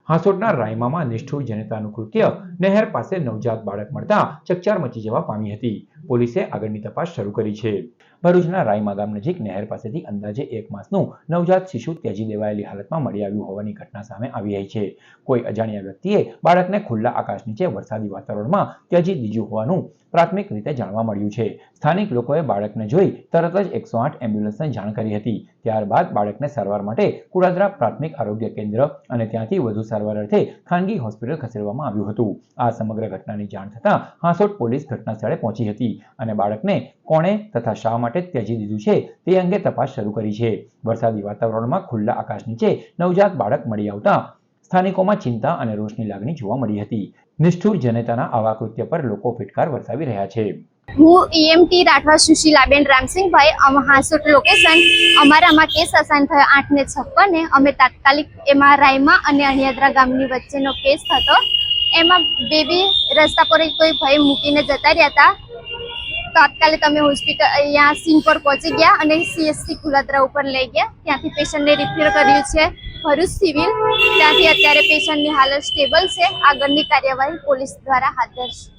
હાંસોટના રાયમામાં નિષ્ઠુર જનતાનું કૃત્ય નહેર પાસે નવજાત બાળક મળતા ચકચાર મચી જવા પામી હતી। પોલીસે આગળની તપાસ શરૂ કરી છે। ભરૂચના રાયમા ગામ નજીક નહેર પાસેથી અંદાજે 1 માસનું નવજાત શિશુ ત્યજી દેવાયેલી હાલતમાં મળી આવ્યું હોવાની ઘટના સામે આવી રહી છે। કોઈ અજાણ્યા વ્યક્તિએ બાળકને ખુલ્લા આકાશ નીચે વરસાદી વાતાવરણમાં ત્યજી દીધું હોવાનું પ્રાથમિક રીતે જાણવા મળ્યું છે। સ્થાનિક લોકોએ બાળકને જોઈ તરત જ 108 એમ્બ્યુલન્સને જાણ કરી હતી। ત્યારબાદ બાળકને સારવાર માટે કુડાદરા પ્રાથમિક આરોગ્ય કેન્દ્ર અને ત્યાંથી વધુ સારવાર અર્થે ખાનગી હોસ્પિટલ ખસેડવામાં આવ્યું હતું। આ સમગ્ર ઘટનાની જાણ થતાં હાંસોટ પોલીસ ઘટના સ્થળે પહોંચી હતી અને બાળકને કોણે તથા શા માટે ત્યજી દીધું છે તે અંગે તપાસ શરૂ કરી છે। વરસાદી વાતાવરણમાં ખુલ્લા આકાશ નીચે નવજાત બાળક મળી આવતા સ્થાનિકોમાં ચિંતા અને રોષની લાગણી જોવા મળી હતી। નિષ્ઠુર જનતાના આવા કૃત્ય પર લોકો ફિટકાર વરસાવી રહ્યા છે। હું ઈએમટી રાઠવા સુશીલાબેન રામસિંહભાઈ હાંસોટ લોકેશન અમારામાં કેસ અસાઇન થયો 8 ને 56 અમે તાત્કાલિક એમાં રાયમા અને અણિયાદરા ગામની વચ્ચેનો કેસ હતો। એમાં બેબી રસ્તા પર કોઈ ભાઈ મૂકીને જતા રહ્યા હતા। તાત્કાલિક અમે હોસ્પિટલ અહીંયા સીન પર પહોંચી ગયા અને સીએસસી કુડાદરા ઉપર લઈ ગયા। ત્યાંથી પેશન્ટને રિફર કર્યું છે ભરૂચ સિવિલ। ત્યાંથી અત્યારે પેશન્ટની હાલત સ્ટેબલ છે। આગળની કાર્યવાહી પોલીસ દ્વારા હાથ ધરશે।